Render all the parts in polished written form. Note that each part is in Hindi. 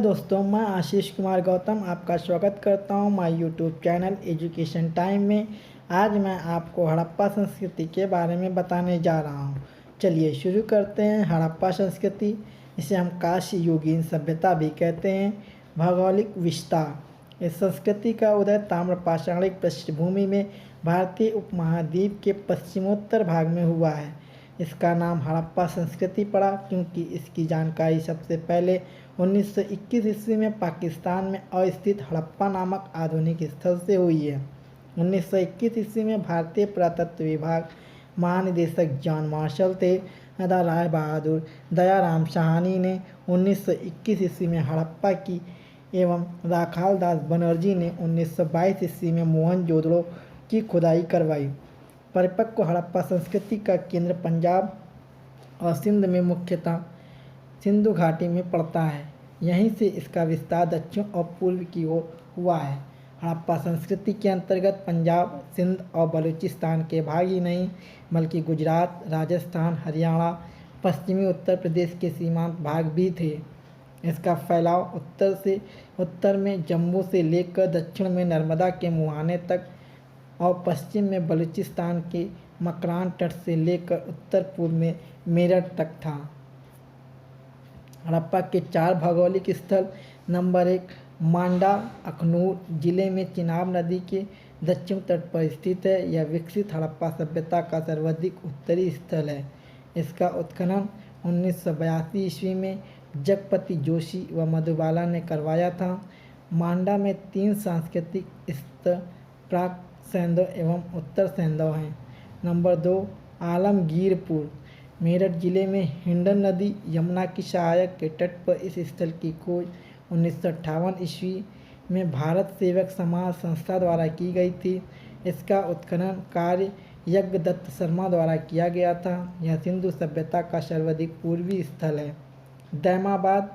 दोस्तों, मैं आशीष कुमार गौतम आपका स्वागत करता हूं my YouTube channel education time में। आज मैं आपको हड़प्पा संस्कृति के बारे में बताने जा रहा हूं। चलिए शुरू करते हैं। हड़प्पा संस्कृति, इसे हम कांस्य युगीन सभ्यता भी कहते हैं। भौगोलिक विस्तार, इस संस्कृति का उदय ताम्रपाषाणिक पृष्ठभूमि में भारतीय उपमहाद्वीप के पश्चिमोत्तर भाग में हुआ है। इसका नाम हड़प्पा संस्कृति पड़ा क्योंकि इसकी जानकारी सबसे पहले 1921 ईस्वी में पाकिस्तान में अवस्थित हड़प्पा नामक आधुनिक स्थल से हुई है। 1921 ईस्वी में भारतीय पुरातत्व विभाग महानिदेशक जॉन मार्शल थे तथा राय बहादुर दयाराम साहनी ने 1921 ईस्वी में हड़प्पा की एवं राखाल दास बनर्जी ने 1922 ईस्वी में मोहनजोदड़ो की खुदाई करवाई। परिपक्व हड़प्पा संस्कृति का केंद्र पंजाब और सिंध में मुख्यतः सिंधु घाटी में पड़ता है। यहीं से इसका विस्तार दक्षिण और पूर्व की ओर हुआ है। हड़प्पा संस्कृति के अंतर्गत पंजाब, सिंध और बलूचिस्तान के भाग ही नहीं बल्कि गुजरात, राजस्थान, हरियाणा, पश्चिमी उत्तर प्रदेश के सीमांत भाग भी थे। इसका फैलाव उत्तर में जम्मू से लेकर दक्षिण में नर्मदा के मुहाने तक और पश्चिम में बलूचिस्तान के मकरान तट से लेकर उत्तर पूर्व में मेरठ तक था। हड़प्पा के 4 भौगोलिक स्थल। नंबर 1, मांडा अखनूर जिले में चिनाब नदी के दक्षिण तट पर स्थित है। यह विकसित हड़प्पा सभ्यता का सर्वाधिक उत्तरी स्थल है। इसका उत्खनन 1982 ईस्वी में जगपति जोशी व मधुबाला ने करवाया था। मांडा में 3 सांस्कृतिक स्तर प्राक सैंधव एवं उत्तर सैंधव हैं। नंबर 2, आलमगीरपुर मेरठ जिले में हिंडन नदी यमुना की सहायक के तट पर इस स्थल की खोज 1958 ईस्वी में भारत सेवक समाज संस्था द्वारा की गई थी। इसका उत्खनन कार्य यज्ञदत्त शर्मा द्वारा किया गया था। यह सिंधु सभ्यता का सर्वाधिक पूर्वी स्थल है। दैमाबाद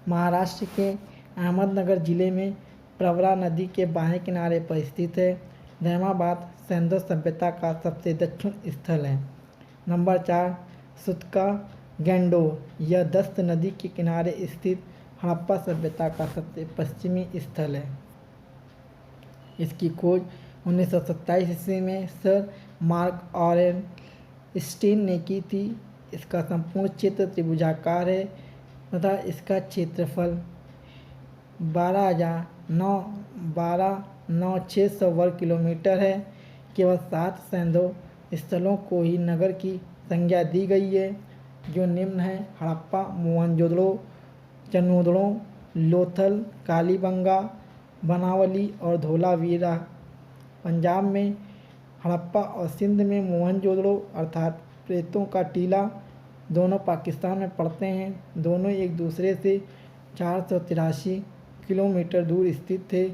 महाराष्ट्र के अहमदनगर जिले में प्रवरा नदी के बाएं किनारे पर स्थित है। दैमाबाद सैंधव सभ्यता का सबसे दक्षिण स्थल है। नंबर 4, सुतका गैंडोर, यह दस्त नदी के किनारे स्थित हड़प्पा सभ्यता का सबसे पश्चिमी स्थल है। इसकी खोज 1927 ईस्वी में सर मार्क ऑरेन स्टीन ने की थी। इसका संपूर्ण क्षेत्र त्रिभुजाकार है तथा इसका क्षेत्रफल 12,600 वर्ग किलोमीटर है। केवल 7 सैंधव स्थलों को ही नगर की संज्ञा दी गई है, जो निम्न है: हड़प्पा, मोहनजोदड़ो, चनोदड़ो, लोथल, कालीबंगा, बनावली और धोलावीरा। पंजाब में हड़प्पा और सिंध में मोहनजोदड़ो अर्थात प्रेतों का टीला दोनों पाकिस्तान में पड़ते हैं। दोनों एक दूसरे से 483 किलोमीटर दूर स्थित थे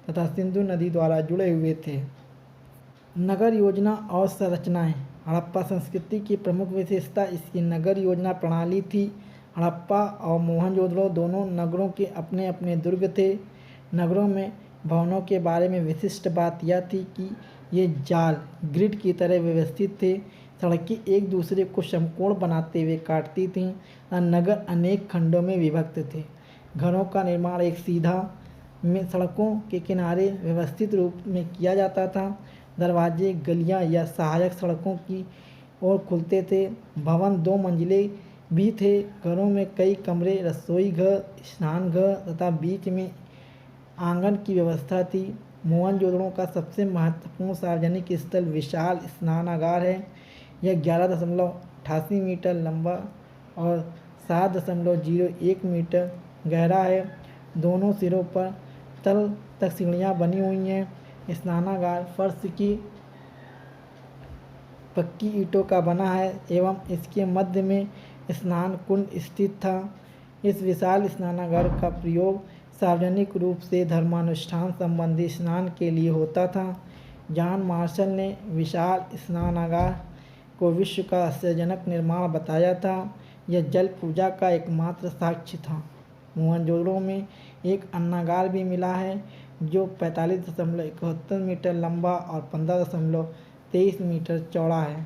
तथा सिंधु नदी द्वारा जुड़े हुए थे। नगर योजना और संरचनाएं। हड़प्पा संस्कृति की प्रमुख विशेषता इसकी नगर योजना प्रणाली थी। हड़प्पा और मोहनजोदड़ो दोनों नगरों के अपने अपने दुर्ग थे। नगरों में भवनों के बारे में विशिष्ट बात यह थी कि ये जाल ग्रिड की तरह व्यवस्थित थे। सड़कें एक दूसरे को समकोण बनाते हुए काटती थीं और नगर अनेक खंडों में विभक्त थे। घरों का निर्माण एक सीधा में सड़कों के किनारे व्यवस्थित रूप में किया जाता था। दरवाजे गलियां या सहायक सड़कों की ओर खुलते थे। भवन 2 मंजिले भी थे। घरों में कई कमरे, रसोई घर, स्नान घर तथा बीच में आंगन की व्यवस्था थी। मोहनजोदड़ो का सबसे महत्वपूर्ण सार्वजनिक स्थल विशाल स्नानागार है। यह 11.88 मीटर लंबा और 7.01 मीटर गहरा है। दोनों सिरों पर तल तक सीढ़ियाँ बनी हुई हैं। स्नानागार फर्श की पक्की ईंटों का बना है एवं इसके मध्य में स्नान कुंड स्थित था। इस विशाल स्नानागार का प्रयोग सार्वजनिक रूप से धर्मानुष्ठान संबंधी स्नान के लिए होता था। जॉन मार्शल ने विशाल स्नानागार को विश्व का आश्चर्यजनक निर्माण बताया था। यह जल पूजा का एकमात्र साक्ष्य था। मोहनजोदड़ो में एक अन्नागार भी मिला है जो 45.71 मीटर लंबा और 15.23 मीटर चौड़ा है।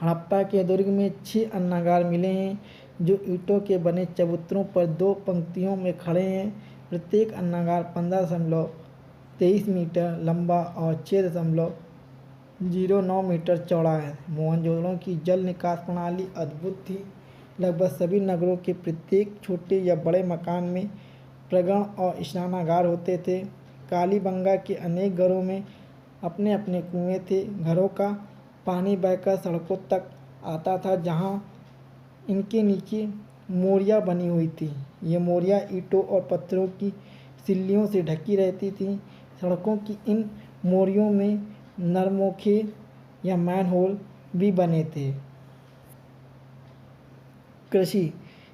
हड़प्पा के दुर्ग में 6 अन्नागार मिले हैं जो ईंटों के बने चबूतरों पर 2 पंक्तियों में खड़े हैं। प्रत्येक अन्नागार 15.23 मीटर लंबा और 6.09 मीटर चौड़ा है। मोहनजोदड़ो की जल निकास प्रणाली अद्भुत थी। लगभग सभी नगरों के प्रत्येक छोटे या बड़े मकान में प्रगण और स्नानागार होते थे। कालीबंगा के अनेक घरों में अपने अपने कुएं थे। घरों का पानी बहकर सड़कों तक आता था, जहां इनके नीचे मोरियां बनी हुई थी। ये मोरियां ईंटों और पत्थरों की सिल्लियों से ढकी रहती थीं। सड़कों की इन मोरियों में नरमोखे या मैनहोल भी बने थे। कृषि।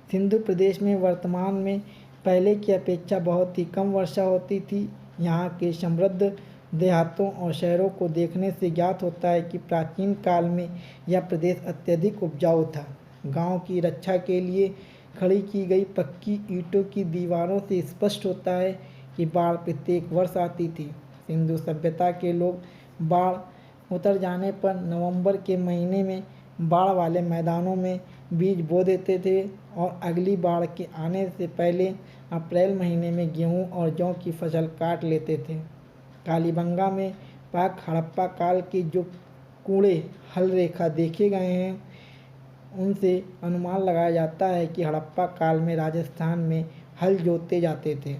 सिंधु प्रदेश में वर्तमान में पहले की अपेक्षा बहुत ही कम वर्षा होती थी। यहाँ के समृद्ध देहातों और शहरों को देखने से ज्ञात होता है कि प्राचीन काल में यह प्रदेश अत्यधिक उपजाऊ था। गांव की रक्षा के लिए खड़ी की गई पक्की ईंटों की दीवारों से स्पष्ट होता है कि बाढ़ प्रत्येक वर्ष आती थी। सिंधु सभ्यता के लोग बाढ़ उतर जाने पर नवंबर के महीने में बाढ़ वाले मैदानों में बीज बो देते थे और अगली बाढ़ के आने से पहले अप्रैल महीने में गेहूं और जौ की फसल काट लेते थे। कालीबंगा में प्राक हड़प्पा काल के जो कूड़े हल रेखा देखे गए हैं, उनसे अनुमान लगाया जाता है कि हड़प्पा काल में राजस्थान में हल जोते जाते थे।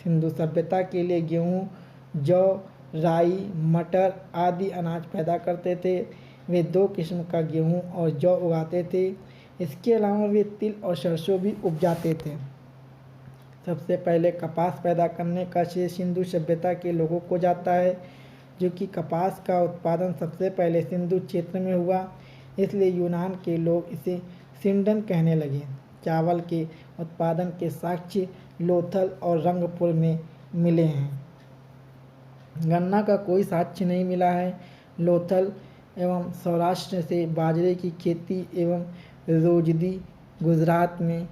सिंधु सभ्यता के लिए गेहूं, जौ, राई, मटर आदि अनाज पैदा करते थे। वे 2 किस्म का गेहूं और जौ उगाते थे। इसके अलावा वे तिल और सरसों भी उपजाते थे। सबसे पहले कपास पैदा करने का श्रेय सिंधु सभ्यता के लोगों को जाता है, जो कि कपास का उत्पादन सबसे पहले सिंधु क्षेत्र में हुआ, इसलिए यूनान के लोग इसे सिंडन कहने लगे। चावल के उत्पादन के साक्ष्य लोथल और रंगपुर में मिले हैं। गन्ना का कोई साक्ष्य नहीं मिला है। लोथल एवं सौराष्ट्र से बाजरे की खेती एवं रोजदी गुजरात में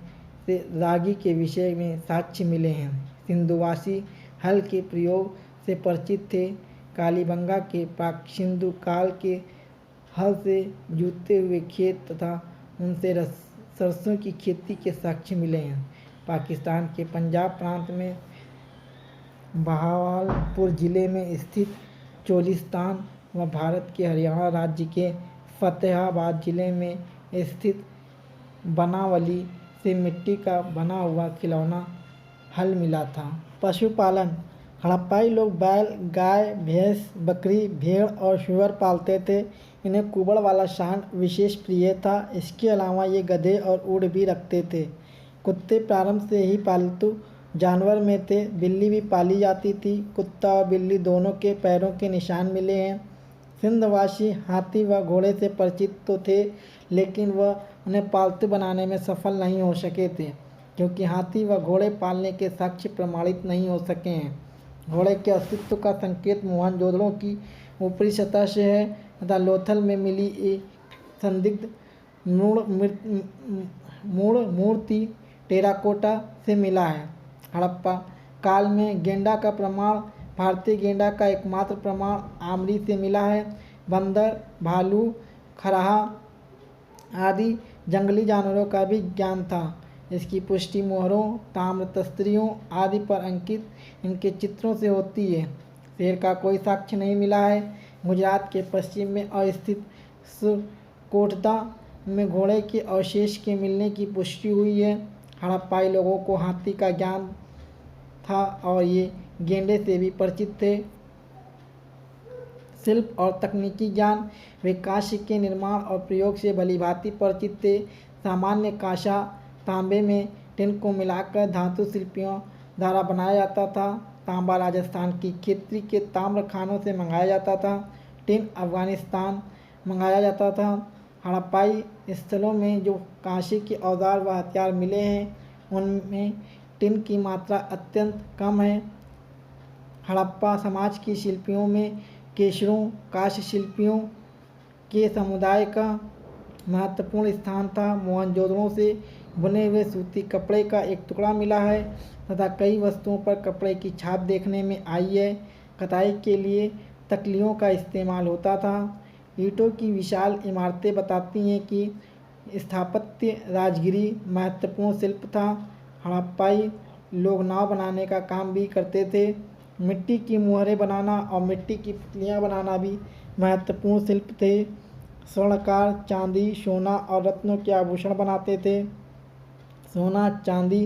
से रागी के विषय में साक्ष्य मिले हैं। सिंधुवासी हल के प्रयोग से परिचित थे। कालीबंगा के प्राक सिंधु काल के हल से जुते हुए खेत तथा उनसे सरसों की खेती के साक्ष्य मिले हैं। पाकिस्तान के पंजाब प्रांत में बहावलपुर जिले में स्थित चोलिस्तान व भारत के हरियाणा राज्य के फतेहाबाद जिले में स्थित बनावली से मिट्टी का बना हुआ खिलौना हल मिला था। पशुपालन। हड़प्पाई लोग बैल, गाय, भैंस, बकरी, भेड़ और सूअर पालते थे। इन्हें कुबड़ वाला सांड विशेष प्रिय था। इसके अलावा ये गधे और ऊँट भी रखते थे। कुत्ते प्रारंभ से ही पालतू जानवर में थे। बिल्ली भी पाली जाती थी। कुत्ता और बिल्ली दोनों के पैरों के निशान मिले हैं। सिंधवासी हाथी व घोड़े से परिचित तो थे, लेकिन वह उन्हें पालतू बनाने में सफल नहीं हो सके थे, क्योंकि हाथी व घोड़े पालने के साक्ष्य प्रमाणित नहीं हो सके हैं। घोड़े के अस्तित्व का संकेत मोहनजोदड़ो की ऊपरी सतह से है तथा लोथल में मिली एक संदिग्ध मूर्ति टेराकोटा से मिला है। हड़प्पा काल में गेंडा का प्रमाण भारतीय गेंडा का एकमात्र प्रमाण आमरी से मिला है। बंदर, भालू, खरहा आदि जंगली जानवरों का भी ज्ञान था। इसकी पुष्टि मोहरों, ताम्र तस्तरियों आदि पर अंकित इनके चित्रों से होती है। शेर का कोई साक्ष्य नहीं मिला है। गुजरात के पश्चिम में अवस्थित सुरकोटदा में घोड़े के अवशेष के मिलने की पुष्टि हुई है। हड़प्पाई लोगों को हाथी का ज्ञान था और ये गेंडे से भी परिचित थे। शिल्प और तकनीकी ज्ञान। वे कांस्य के निर्माण और प्रयोग से भलीभांति परिचित थे। सामान्य कांसा तांबे में टिन को मिलाकर धातु शिल्पियों द्वारा बनाया जाता था। तांबा राजस्थान की खेती के ताम्र खानों से मंगाया जाता था। टिन अफगानिस्तान मंगाया जाता था। हड़प्पाई स्थलों में जो कांसे के औजार व हथियार मिले हैं, उनमें टिन की मात्रा अत्यंत कम है। हड़प्पा समाज की शिल्पियों में केशरों कांस्य शिल्पियों के समुदाय का महत्वपूर्ण स्थान था। मोहनजोदड़ो से बुने हुए सूती कपड़े का एक टुकड़ा मिला है तथा कई वस्तुओं पर कपड़े की छाप देखने में आई है। कताई के लिए तकलियों का इस्तेमाल होता था। ईंटों की विशाल इमारतें बताती हैं कि स्थापत्य राजगिरी महत्वपूर्ण शिल्प था। हड़प्पाई लोग नाव बनाने का काम भी करते थे। मिट्टी की मुहरें बनाना और मिट्टी की पुतलियाँ बनाना भी महत्वपूर्ण शिल्प थे। स्वर्णकार चांदी, सोना और रत्नों के आभूषण बनाते थे। सोना चांदी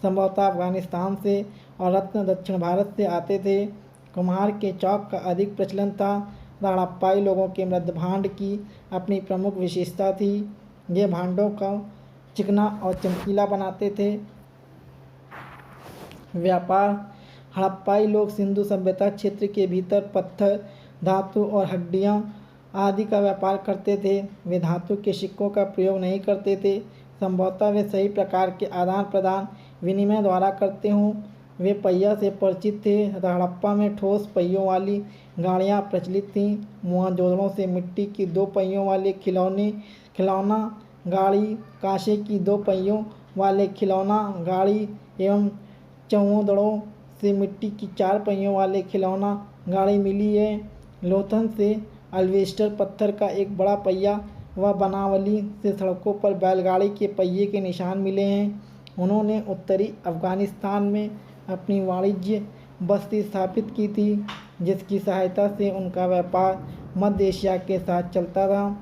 संभवतः अफगानिस्तान से और रत्न दक्षिण भारत से आते थे। कुम्हार के चौक का अधिक प्रचलन था। हड़प्पाई लोगों के मृद भांड की अपनी प्रमुख विशेषता थी। ये भांडों को चिकना और चमकीला बनाते थे। व्यापार हड़प्पाई लोग सिंधु सभ्यता क्षेत्र के भीतर पत्थर, धातु और हड्डियाँ आदि का व्यापार करते थे। वे धातु के सिक्कों का प्रयोग नहीं करते थे। संभवतः वे सही प्रकार के आदान प्रदान विनिमय द्वारा करते हों। वे पहिया से परिचित थे। हड़प्पा में ठोस पहियों वाली गाड़ियाँ प्रचलित थीं। मोहनजोदड़ो से मिट्टी की 2 पहियों वाले खिलौना गाड़ी, कांसे की 2 पहियों वाले खिलौना गाड़ी एवं चौदड़ों से मिट्टी की 4 पहियों वाले खिलौना गाड़ी मिली है। लोथन से अल्वेस्टर पत्थर का एक बड़ा पहिया व बनावली से सड़कों पर बैलगाड़ी के पहिए के निशान मिले हैं। उन्होंने उत्तरी अफगानिस्तान में अपनी वाणिज्य बस्ती स्थापित की थी, जिसकी सहायता से उनका व्यापार मध्य एशिया के साथ चलता था।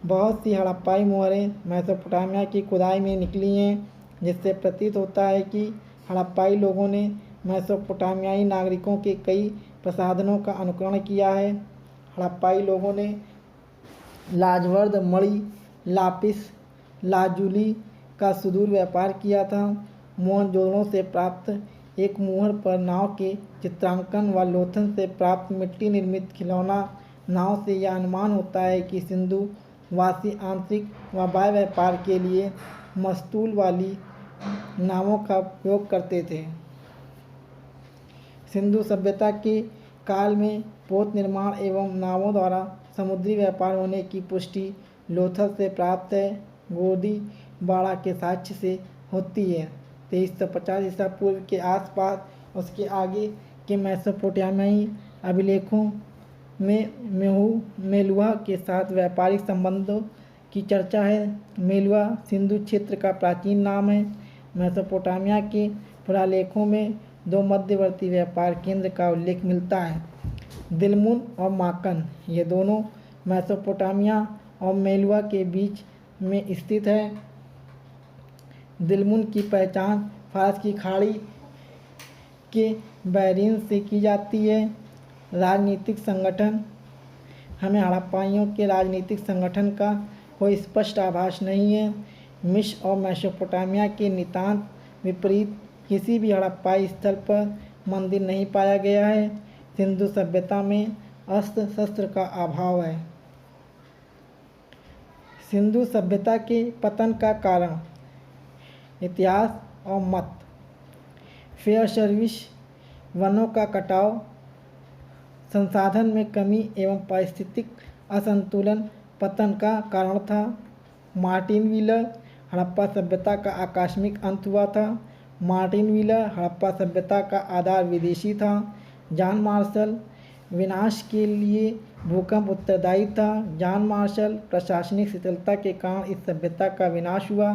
बहुत सी हड़प्पाई मुहरें मेसोपोटामिया की खुदाई में निकली हैं, जिससे प्रतीत होता है कि हड़प्पाई लोगों ने मेसोपोटामियाई नागरिकों के कई प्रसाधनों का अनुकरण किया है। हड़प्पाई लोगों ने लाजवर्द, मणि, लापिस लाजुली का सुदूर व्यापार किया था। मोहनजोदड़ो से प्राप्त एक मुहर पर नाव के चित्रांकन व लोथन से प्राप्त मिट्टी निर्मित खिलौना नाव से यह अनुमान होता है कि सिंधु वासी आंतरिक व बाह्य व्यापार के लिए मस्तूल वाली नावों का उपयोग करते थे। सिंधु सभ्यता के काल में पोत निर्माण एवं नावों द्वारा समुद्री व्यापार होने की पुष्टि लोथल से प्राप्त है। गोदी बाड़ा के साक्ष्य से होती है। 2350 ईसा पूर्व के आसपास उसके आगे के मेसोपोटामियाई अभिलेखों में मेलुआ के साथ व्यापारिक संबंधों की चर्चा है। मेलुआ सिंधु क्षेत्र का प्राचीन नाम है। मेसोपोटामिया के पुरालेखों में 2 मध्यवर्ती व्यापार केंद्र का उल्लेख मिलता है, दिलमुन और माकन। ये दोनों मेसोपोटामिया और मेलुआ के बीच में स्थित है। दिलमुन की पहचान फारस की खाड़ी के बैरिन से की जाती है। राजनीतिक संगठन हमें हड़प्पाइयों के राजनीतिक संगठन का कोई स्पष्ट आभास नहीं है। मिस्र और मेसोपोटामिया के नितांत विपरीत किसी भी हड़प्पाई स्थल पर मंदिर नहीं पाया गया है। सिंधु सभ्यता में अस्त्र शस्त्र का अभाव है। सिंधु सभ्यता के पतन का कारण, इतिहास और मत। फेयर सर्विस, वनों का कटाव, संसाधन में कमी एवं पारिस्थितिक असंतुलन पतन का कारण था। मार्टिन व्हीलर, हड़प्पा सभ्यता का आकस्मिक अंत हुआ था। मार्टिन व्हीलर, हड़प्पा सभ्यता का आधार विदेशी था। जॉन मार्शल, विनाश के लिए भूकंप उत्तरदायी था। जॉन मार्शल, प्रशासनिक शिथिलता के कारण इस सभ्यता का विनाश हुआ।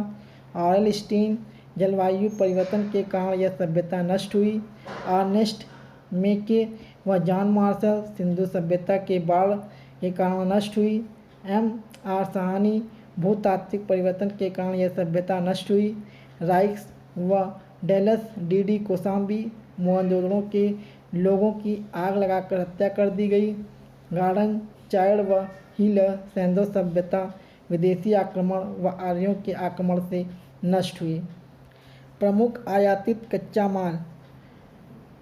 ऑरेल स्टीन, जलवायु परिवर्तन के कारण यह सभ्यता नष्ट हुई। अर्नेस्ट मेके व जॉन मार्शल, सिंधु सभ्यता के बाढ़ के कारण नष्ट हुई। M.R. साहनी, भूतात्विक परिवर्तन के कारण यह सभ्यता नष्ट हुई। राइक्स व डेलस D.D. कोसाम्बी, मोहनजोदड़ो के लोगों की आग लगाकर हत्या कर दी गई। गार्डन चाइल्ड व हीलर, सिंधु सभ्यता विदेशी आक्रमण व आर्यों के आक्रमण से नष्ट हुई। प्रमुख आयातित कच्चा माल,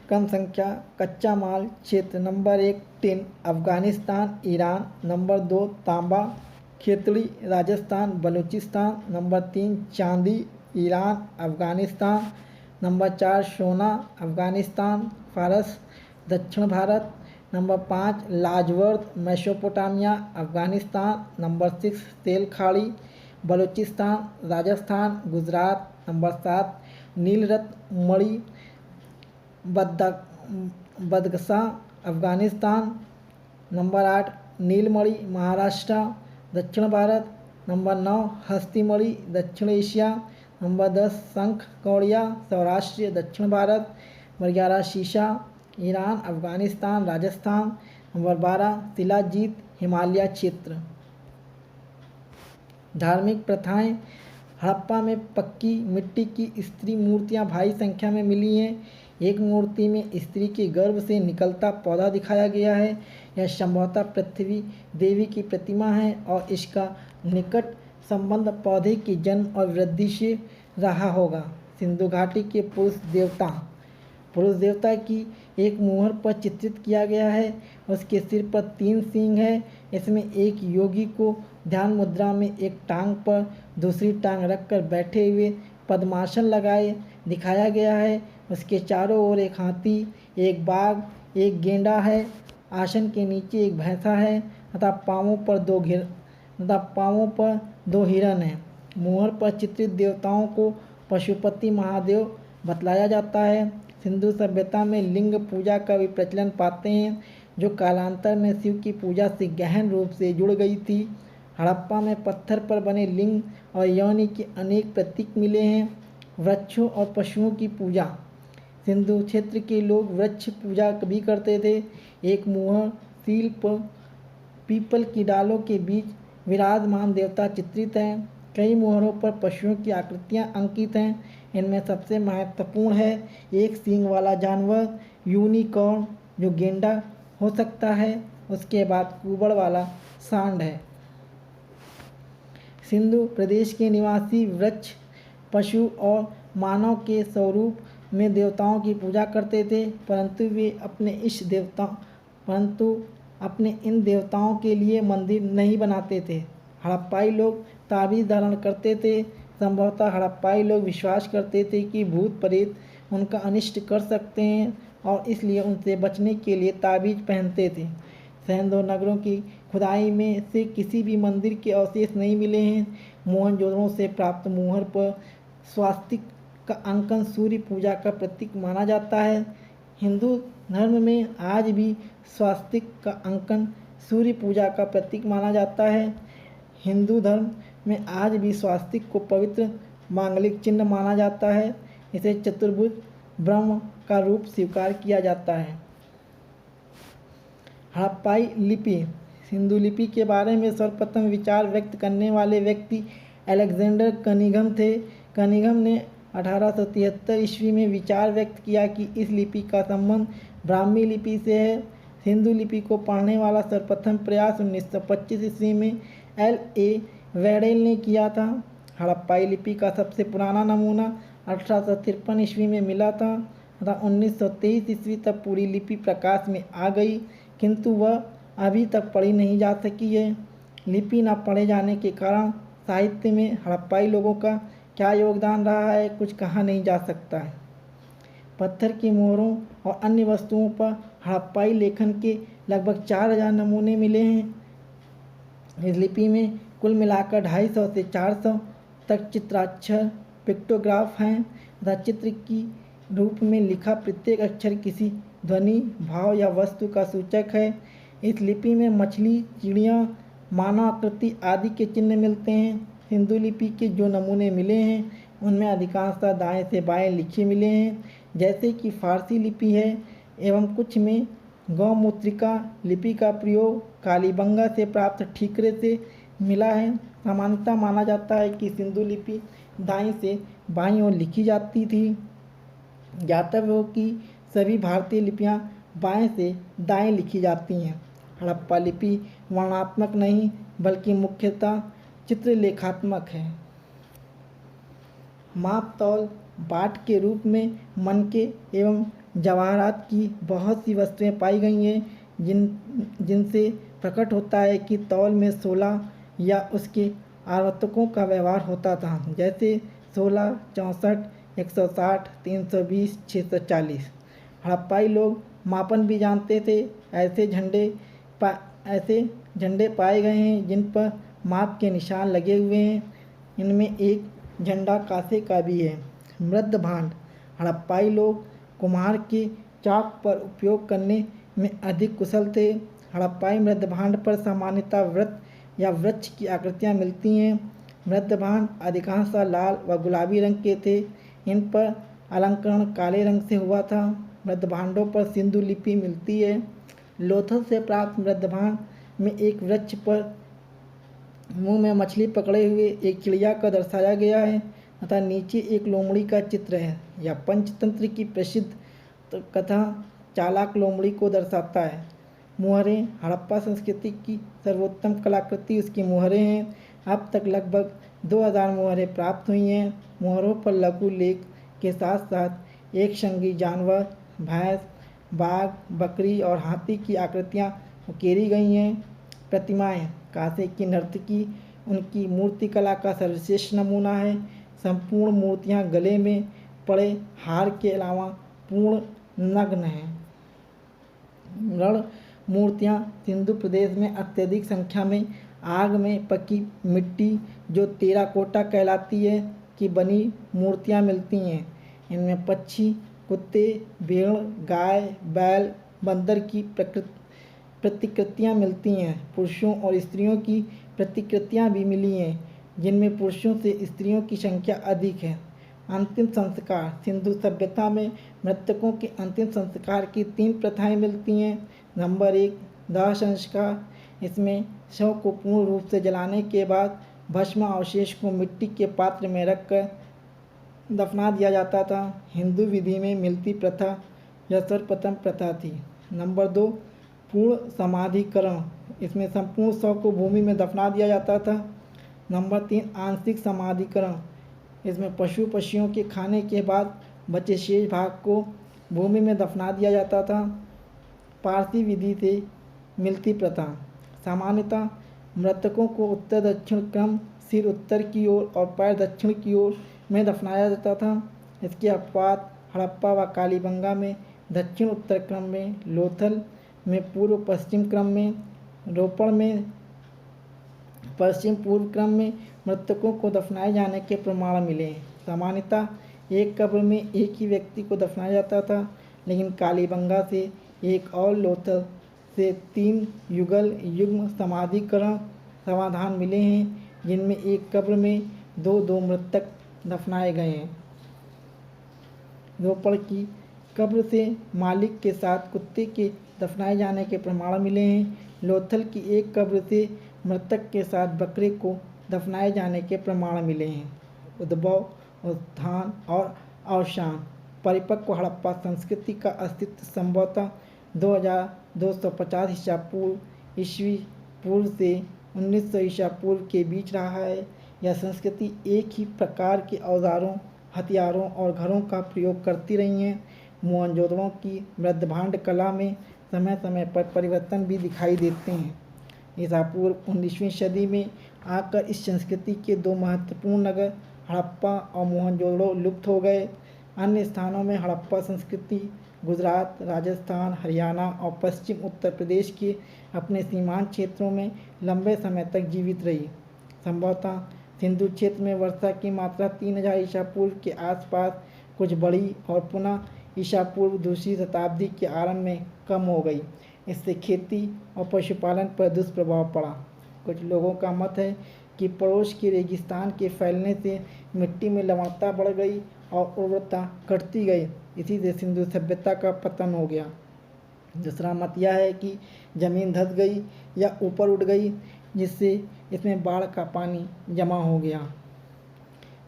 कम संख्या कच्चा माल क्षेत्र। Number 1 tin, Afghanistan Iran. Number 2 तांबा, खेतड़ी राजस्थान बलूचिस्तान। नंबर 3 चांदी, ईरान अफगानिस्तान। नंबर 4 सोना, अफगानिस्तान फारस दक्षिण भारत। नंबर 5 लाजवर्द, मेसोपोटामिया अफगानिस्तान। नंबर 6 तेल खाड़ी, बलूचिस्तान राजस्थान गुजरात। नंबर 7 नीलरत्न मणि, बदगसा अफगानिस्तान। नंबर 8 नीलमणि, महाराष्ट्र दक्षिण भारत। नंबर 9 हस्तिमणि दक्षिण एशिया। नंबर 10 शंख कौड़िया सौराष्ट्र दक्षिण भारत। नंबर 11 शीशा ईरान अफगानिस्तान राजस्थान। नंबर 12 शिलाजीत हिमालय क्षेत्र। धार्मिक प्रथाएं हड़प्पा में पक्की मिट्टी की स्त्री मूर्तियां भारी संख्या में मिली हैं। एक मूर्ति में स्त्री के गर्भ से निकलता पौधा दिखाया गया है। यह संभवतः पृथ्वी देवी की प्रतिमा है और इसका निकट संबंध पौधे के जन्म और वृद्धि से रहा होगा। सिंधु घाटी के पुरुष देवता की एक मुहर पर चित्रित किया गया है। उसके सिर पर 3 सींग है। इसमें एक योगी को ध्यान मुद्रा में एक टांग पर दूसरी टांग रखकर बैठे हुए पद्मासन लगाए दिखाया गया है। उसके चारों ओर एक हाथी, एक बाघ, एक गेंडा है। आसन के नीचे एक भैंसा है तथा पांवों पर 2 हिरण हैं। मुहर पर चित्रित देवताओं को पशुपति महादेव बतलाया जाता है। सिंधु सभ्यता में लिंग पूजा का भी प्रचलन पाते हैं, जो कालांतर में शिव की पूजा से गहन रूप से जुड़ गई थी। हड़प्पा में पत्थर पर बने लिंग और योनि के अनेक प्रतीक मिले हैं। वृक्षों और पशुओं की पूजा सिंधु क्षेत्र के लोग वृक्ष पूजा भी करते थे। एक मुहर सील पर पीपल की डालों के बीच विराजमान देवता चित्रित हैं। कई मुहरों पर पशुओं की आकृतियां अंकित हैं। इनमें सबसे महत्वपूर्ण है एक सींग वाला जानवर यूनिकॉर्न, जो गेंडा हो सकता है। उसके बाद कुबड़ वाला सांड है। सिंधु प्रदेश के निवासी वृक्ष, पशु और मानव के स्वरूप में देवताओं की पूजा करते थे, परंतु अपने इन देवताओं के लिए मंदिर नहीं बनाते थे। हड़प्पाई लोग ताबीज़ धारण करते थे। संभवतः हड़प्पाई लोग विश्वास करते थे कि भूत प्रेत उनका अनिष्ट कर सकते हैं और इसलिए उनसे बचने के लिए ताबीज़ पहनते थे। सैंधो नगरों की खुदाई में से किसी भी मंदिर के अवशेष नहीं मिले हैं। मोहनजोदड़ो से प्राप्त मुहर पर स्वास्तिक का अंकन सूर्य पूजा का प्रतीक माना जाता है। हिंदू धर्म में आज भी स्वास्तिक का अंकन सूर्य पूजा का प्रतीक माना जाता है। हिंदू धर्म में आज भी स्वास्तिक को पवित्र मांगलिक चिन्ह माना जाता है। इसे चतुर्भुज ब्रह्म का रूप स्वीकार किया जाता है। हड़प्पाई लिपि सिंधु लिपि के बारे में सर्वप्रथम विचार व्यक्त करने वाले व्यक्ति अलेक्जेंडर कनिंघम थे। कनिंघम ने 1873 ईस्वी में विचार व्यक्त किया कि इस लिपि का संबंध ब्राह्मी लिपि से है। सिंधु लिपि को पढ़ने वाला सर्वप्रथम प्रयास 1925 ईस्वी में L.A. वेडेल ने किया था। हड़प्पाई लिपि का सबसे पुराना नमूना 1853 ईस्वी में मिला था तथा 1923 ईस्वी तक पूरी लिपि प्रकाश में आ गई, किंतु वह अभी तक पढ़ी नहीं जा सकी है। लिपि न पढ़े जाने के कारण साहित्य में हड़प्पाई लोगों का क्या योगदान रहा है, कुछ कहा नहीं जा सकता है। पत्थर की मोहरों और अन्य वस्तुओं पर हड़प्पाई लेखन के लगभग 4000 नमूने मिले हैं। इस लिपि में कुल मिलाकर 250 से 400 तक चित्राक्षर पिक्टोग्राफ हैं तथा चित्र की रूप में लिखा प्रत्येक अक्षर किसी ध्वनि, भाव या वस्तु का सूचक है। इस लिपि में मछली, चिड़िया, मानव आकृति आदि के चिन्ह मिलते हैं। सिंधु लिपि के जो नमूने मिले हैं उनमें अधिकांशतः दाएं से बाएं लिखे मिले हैं, जैसे कि फारसी लिपि है, एवं कुछ में गौमूत्रिका लिपि का प्रयोग कालीबंगा से प्राप्त ठीकरे से मिला है। सामान्यतः माना जाता है कि सिंधु लिपि दाएं से बाईं ओर लिखी जाती थी। ज्ञातव्य हो कि सभी भारतीय लिपियां बाएं से दाएं लिखी जाती हैं। हड़प्पा लिपि वर्णात्मक नहीं बल्कि मुख्यतः चित्रलेखात्मक है। माप तौल बाट के रूप में मनके एवं जवाहरात की बहुत सी वस्तुएं पाई गई हैं, जिनसे प्रकट होता है कि तौल में 16 या उसके आवर्तकों का व्यवहार होता था, जैसे 16, 64, 160, 320, 640। हड़प्पाई लोग मापन भी जानते थे। ऐसे झंडे पाए गए हैं जिन पर माप के निशान लगे हुए हैं। इनमें एक झंडा कांसे का भी है। मृद भांड हड़प्पाई लोग कुम्हार के चाक पर उपयोग करने में अधिक कुशल थे। हड़प्पाई मृद भांड पर सामान्यतः व्रत या वृक्ष की आकृतियाँ मिलती हैं। मृदभांड अधिकांशतः लाल व गुलाबी रंग के थे। इन पर अलंकरण काले रंग से हुआ था। मृदभांडों पर सिंधु लिपि मिलती है। लोथल से प्राप्त मृदभांड में एक वृक्ष पर मुंह में मछली पकड़े हुए एक चिड़िया का दर्शाया गया है तथा नीचे एक लोमड़ी का चित्र है। यह पंचतंत्र की प्रसिद्ध कथा चालाक लोमड़ी को दर्शाता है। मुहरें हड़प्पा संस्कृति की सर्वोत्तम कलाकृति उसकी मुहरें हैं। अब तक लगभग 2000 मुहरें प्राप्त हुई हैं। मुहरों पर लघु लेख के साथ साथ एक संगी जानवर, भैंस, बाघ, बकरी और हाथी की आकृतियाँ उकेरी गई हैं। प्रतिमाएं कांसे की नर्तकी उनकी मूर्तिकला का सर्वश्रेष्ठ नमूना है। संपूर्ण मूर्तियां गले में पड़े हार के अलावा पूर्ण नग्न हैं। रण मूर्तियां सिंधु प्रदेश में अत्यधिक संख्या में आग में पकी मिट्टी जो टेराकोटा कहलाती है की बनी मूर्तियां मिलती हैं। इनमें पक्षी, कुत्ते, भेड़, गाय, बैल, बंदर की प्रतिकृतियां मिलती हैं। पुरुषों और स्त्रियों की प्रतिकृतियां भी मिली हैं, जिनमें पुरुषों से स्त्रियों की संख्या अधिक है। अंतिम संस्कार सिंधु सभ्यता में मृतकों के अंतिम संस्कार की 3 प्रथाएं मिलती हैं। नंबर 1 दाह संस्कार। इसमें शव को पूर्ण रूप से जलाने के बाद भस्म अवशेष को मिट्टी के पात्र में रखकर दफना दिया जाता था। हिंदू विधि में मिलती प्रथा यह सर्वप्रथम प्रथा थी। नंबर 2 पूर्ण समाधिकरण। इसमें संपूर्ण शव को भूमि में दफना दिया जाता था। नंबर 3 आंशिक समाधिकरण। इसमें पशुओं के खाने के बाद बचे शेष भाग को भूमि में दफना दिया जाता था। पारसी विधि से मिलती प्रथा। सामान्यतः मृतकों को उत्तर दक्षिण क्रम, सिर उत्तर की ओर और पैर दक्षिण की ओर में दफनाया जाता था। इसके अपवाद हड़प्पा व कालीबंगा में दक्षिण उत्तर क्रम में, लोथल में पूर्व पश्चिम क्रम में, रोपड़ में पश्चिम पूर्व क्रम में मृतकों को दफनाए जाने के प्रमाण मिले हैं। सामान्यतः एक कब्र में एक ही व्यक्ति को दफनाया जाता था, लेकिन कालीबंगा से एक और लोथल से 3 युग्म समाधिकरण समाधान मिले हैं, जिनमें एक कब्र में 2 मृतक दफनाए गए हैं। रोपड़ की कब्र से मालिक के साथ कुत्ते के दफनाए जाने के प्रमाण मिले हैं। लोथल की एक कब्र से मृतक के साथ बकरे को दफनाए जाने के प्रमाण मिले हैं। उद्भव, उत्थान और अवसान। परिपक्व हड़प्पा संस्कृति का अस्तित्व संभवतः 2250 ईसा पूर्व ईस्वी पूर्व से 1900 ईसा पूर्व के बीच रहा है। यह संस्कृति एक ही प्रकार के औजारों, हथियारों और घरों का प्रयोग करती रही हैं। मोहनजोदड़ो की मृदभांड कला में समय समय पर परिवर्तन भी दिखाई देते हैं। ईसा पूर्व 19वीं सदी में आकर इस संस्कृति के 2 महत्वपूर्ण नगर हड़प्पा और मोहनजोदड़ो लुप्त हो गए। अन्य स्थानों में हड़प्पा संस्कृति गुजरात, राजस्थान, हरियाणा और पश्चिम उत्तर प्रदेश के अपने सीमांत क्षेत्रों में लंबे समय तक जीवित रही। संभवतः सिंधु क्षेत्र में वर्षा की मात्रा 3000 ईसा पूर्व के आसपास कुछ बढ़ी और पुनः ईसा पूर्व दूसरी शताब्दी के आरंभ में कम हो गई। इससे खेती और पशुपालन पर दुष्प्रभाव पड़ा। कुछ लोगों का मत है कि पड़ोस के रेगिस्तान के फैलने से मिट्टी में लवणता बढ़ गई और उर्वरता घटती गई, इसी से सिंधु सभ्यता का पतन हो गया। दूसरा मत यह है कि ज़मीन धंस गई या ऊपर उठ गई, जिससे इसमें बाढ़ का पानी जमा हो गया।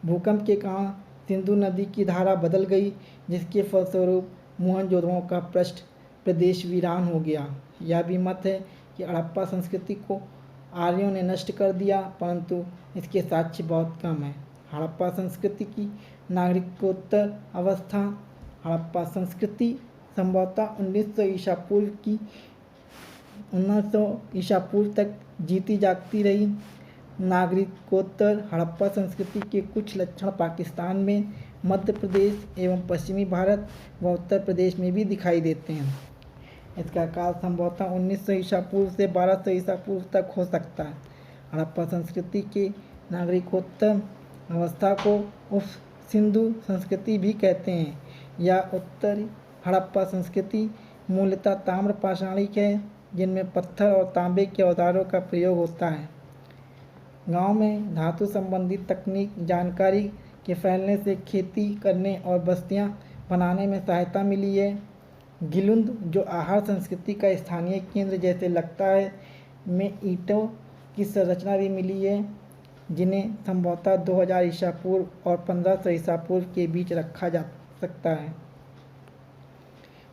भूकंप के कारण सिंधु नदी की धारा बदल गई, जिसके फलस्वरूप मोहनजोदड़ो का पृष्ठ प्रदेश वीरान हो गया। यह भी मत है कि हड़प्पा संस्कृति को आर्यों ने नष्ट कर दिया, परंतु इसके साक्ष्य बहुत कम हैं। हड़प्पा संस्कृति की नागरिकोत्तर अवस्था। हड़प्पा संस्कृति संभवतः 1900 ईसा पूर्व तक जीती जागती रही। नागरिकोत्तर हड़प्पा संस्कृति के कुछ लक्षण पाकिस्तान में, मध्य प्रदेश एवं पश्चिमी भारत व उत्तर प्रदेश में भी दिखाई देते हैं। इसका काल संभवतः 1900 ईसा पूर्व से 1200 ईसा पूर्व तक हो सकता है। हड़प्पा संस्कृति के नागरिकोत्तर अवस्था को उप सिंधु संस्कृति भी कहते हैं। यह उत्तरी हड़प्पा संस्कृति मूलतः ताम्र पाषाणिक है, जिनमें पत्थर और तांबे के औजारों का प्रयोग होता है। गांव में धातु संबंधी तकनीक जानकारी के फैलने से खेती करने और बस्तियां बनाने में सहायता मिली है। गिलुंद, जो आहार संस्कृति का स्थानीय केंद्र जैसे लगता है, में ईंटों की संरचना भी मिली है, जिन्हें संभवतः 2000 ईसा पूर्व और 1500 ईसा पूर्व के बीच रखा जा सकता है।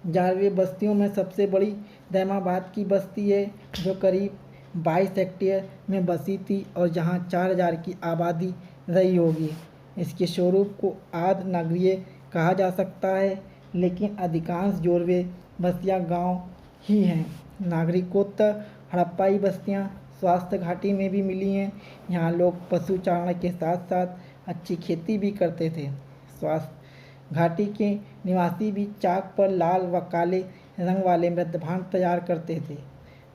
जारवे बस्तियों में सबसे बड़ी दैमाबाद की बस्ती है, जो करीब 22 हेक्टेयर में बसी थी और जहां 4000 की आबादी रही होगी। इसके स्वरूप को आद नगरीय कहा जा सकता है, लेकिन अधिकांश जोरवे बस्तियां गांव ही हैं। नागरिकोत्तर हड़प्पाई बस्तियां स्वास्थ्य घाटी में भी मिली हैं। यहाँ लोग पशु चारण के साथ साथ अच्छी खेती भी करते थे। स्वास्थ्य घाटी के निवासी भी चाक पर लाल व काले रंग वाले मृदभांड तैयार करते थे।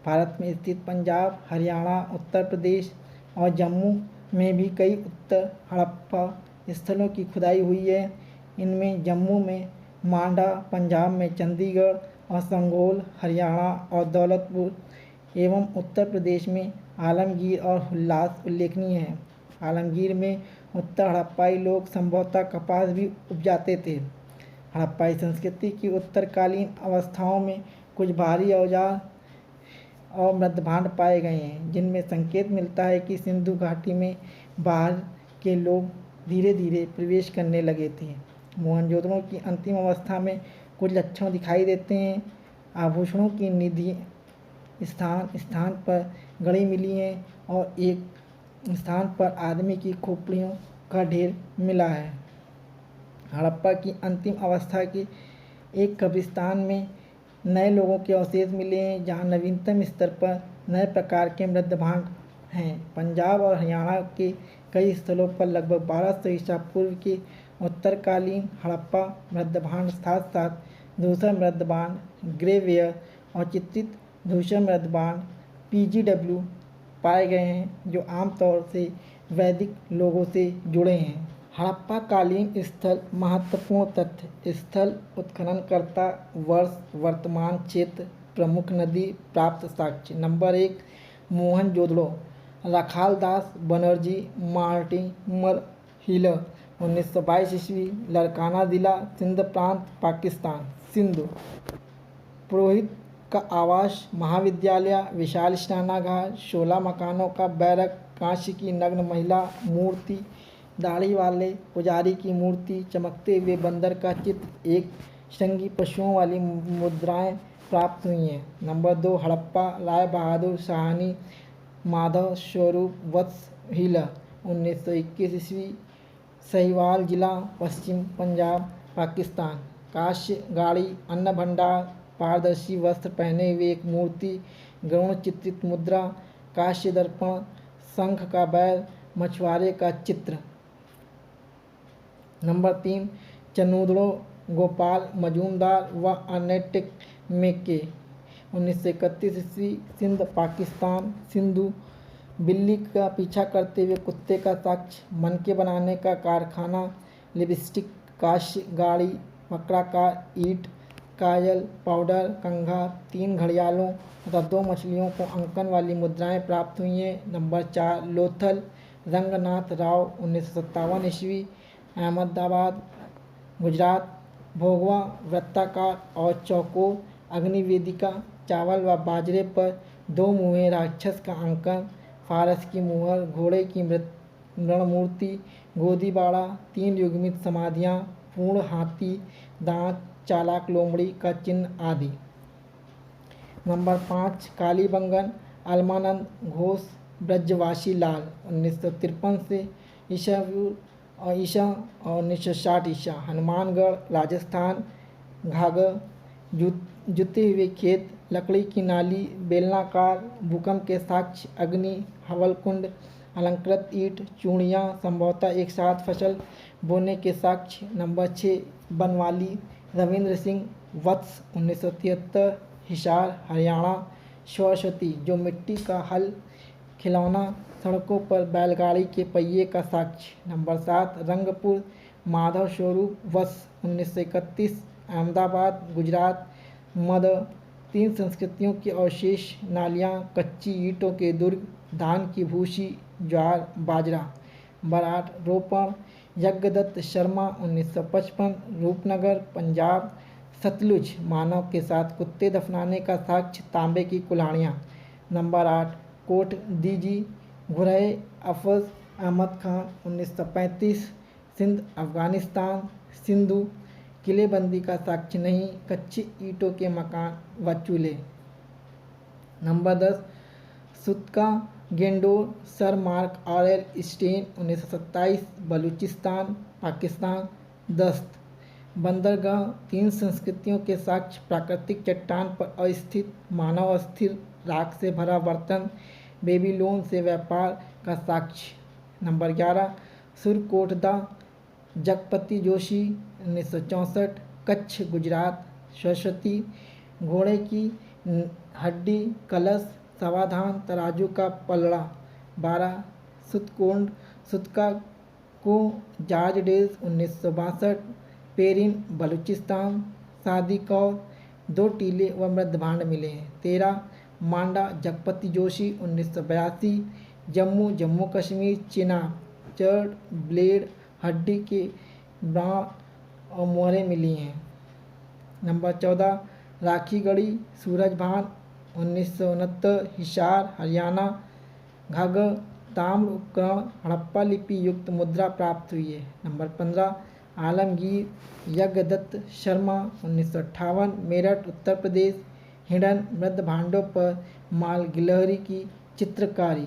भारत में स्थित पंजाब, हरियाणा, उत्तर प्रदेश और जम्मू में भी कई उत्तर हड़प्पा स्थलों की खुदाई हुई है। इनमें जम्मू में मांडा, पंजाब में चंडीगढ़ और संगोल, हरियाणा और दौलतपुर एवं उत्तर प्रदेश में आलमगीर और हुल्लास उल्लेखनीय है। आलमगीर में उत्तर हड़प्पाई लोग संभवतः कपास भी उपजाते थे। हड़प्पाई संस्कृति की उत्तरकालीन अवस्थाओं में कुछ भारी औजार और मृदभांड पाए गए हैं, जिनमें संकेत मिलता है कि सिंधु घाटी में बाहर के लोग धीरे धीरे प्रवेश करने लगे थे। मोहनजोदड़ो की अंतिम अवस्था में कुछ लक्षण दिखाई देते हैं। आभूषणों की निधि स्थान स्थान पर गड़ी मिली हैं और एक स्थान पर आदमी की खोपड़ियों का ढेर मिला है। हड़प्पा की अंतिम अवस्था के एक कब्रिस्तान में नए लोगों के अवशेष मिले हैं, जहां नवीनतम स्तर पर नए प्रकार के मृदभांड हैं। पंजाब और हरियाणा के कई स्थलों पर लगभग 1200 ईसा पूर्व के उत्तरकालीन हड़प्पा मृदभांड साथ साथ धूसर मृदभांड, ग्रेवेयर और चित्रित धूसर मृदभांड PGW पाए गए हैं, जो आमतौर से वैदिक लोगों से जुड़े हैं। हड़प्पा कालीन स्थल महत्वपूर्ण तथ्य: स्थल, उत्खननकर्ता, वर्ष, वर्तमान क्षेत्र, प्रमुख नदी, प्राप्त साक्ष्य। Number 1, Mohenjodaro, Rakhaldas Banerji, Mortimer Wheeler, 1922 ईस्वी, लारकाना जिला, सिंध प्रांत, पाकिस्तान। सिंधु: पुरोहित का आवास, महाविद्यालय, विशाल स्नानागार, 16 मकानों का बैरक, कांस्य की नग्न महिला मूर्ति, दाढ़ी वाले पुजारी की मूर्ति, चमकते हुए बंदर का चित्र, एक श्रृंगी पशुओं वाली मुद्राएं प्राप्त हुई हैं। नंबर 2, हड़प्पा, राय बहादुर साहनी, माधव स्वरूप वत्स हिलर, 1921 ईस्वी, सहीवाल जिला, पश्चिम पंजाब, पाकिस्तान। कांस्य गाड़ी, अन्न भंडार, पारदर्शी वस्त्र पहने हुए एक मूर्ति, गरुड़ चित्रित मुद्रा, कांस्य दर्पण, शंख का बैल, मछुआरे का चित्र। नंबर 3, चनूदड़ो, गोपाल मजूमदार व अर्नेटिक मेके, 1931 ईस्वी, सिंध, पाकिस्तान। सिंधु: बिल्ली का पीछा करते हुए कुत्ते का साक्ष्य, मनके बनाने का कारखाना, लिपस्टिक, कांस्य गाड़ी, वक्राकार ईंट, काजल, पाउडर, कंघा, 3 घड़ियालों तथा 2 मछलियों को अंकन वाली मुद्राएं प्राप्त हुई हैं। नंबर 4, लोथल, रंगनाथ राव, 1957 ईस्वी, अहमदाबाद, गुजरात। भोगवा, वृत्ताकार और चौकोर अग्निवेदिका, चावल व बाजरे पर 2 मुँहे राक्षस का अंकन, फारस की मुहर, घोड़े की मृणमूर्ति, गोदीबाड़ा, 3 युग्मित समाधियाँ, पूर्ण हाथी दांत, चालाक लोमड़ी का चिन्ह आदि। नंबर 5, कालीबंगन, अलमानंद घोष, ब्रजवासी लाल, 1953 से ईसा और 1960 ईसा, हनुमानगढ़, राजस्थान। घाघर, जुते हुए खेत, लकड़ी की नाली, बेलनाकार, भूकंप के साक्ष्य, अग्नि, हवलकुंड, अलंकृत ईंट, चूड़ियाँ, संभवतः एक साथ फसल बोने के साक्ष्य। नंबर 6, बनवाली, रविंद्र सिंह वत्स, 1973, हिसार, हरियाणा। सरस्वती, जो मिट्टी का हल, खिलौना, सड़कों पर बैलगाड़ी के पहिए का साक्ष्य। नंबर 7, रंगपुर, माधव स्वरूप वत्स, 1931, अहमदाबाद, गुजरात। मद, 3 संस्कृतियों के अवशेष, नालियाँ, कच्ची ईंटों के दुर्ग, धान की भूसी, ज्वार बाजरा। नंबर 8 रोपण यज्ञदत्त शर्मा 1955 रूपनगर पंजाब। सतलुज मानव के साथ कुत्ते दफनाने का साक्ष्य तांबे की कुल्हाड़ियाँ। नंबर 8 कोट दीजी घुरए अफज अहमद खान 1935 सिंध अफ़गानिस्तान। सिंधु किलेबंदी का साक्ष्य नहीं, कच्ची ईंटों के मकान व चूल्हे। Number 10 Sutkagen Dor sir Marc Aurel Stein 1927 Baluchistan Pakistan. Dasht बंदरगाह 3 संस्कृतियों के साक्ष्य प्राकृतिक चट्टान पर अस्थित मानव अस्थिर राख से भरा बर्तन बेबीलोन से व्यापार का साक्ष्य। नंबर 11 सुरकोटदा जगपति जोशी 1964 कच्छ गुजरात। सरस्वती घोड़े की हड्डी कलश समाधान तराजू का पलड़ा। 12 सुतकोंड सुतका को जाज डेज 1962 पेरिन बलूचिस्तान। शादी कौर 2 टीले व मृदभांड मिले हैं। 13 मांडा जगपति जोशी 1982 जम्मू जम्मू कश्मीर चिनाब चर्ड ब्लेड हड्डी के बाण और मोहरें मिली हैं। नंबर 14 राखीगढ़ी सूरजभान 1969 हिसार हरियाणा। घाघर ताम्र उपकरण हड़प्पा लिपि युक्त मुद्रा प्राप्त हुई है। नंबर 15 आलमगीर यज्ञदत्त शर्मा 1958 मेरठ उत्तर प्रदेश। हिडन मृदभांडों पर माल गिलहरी की चित्रकारी।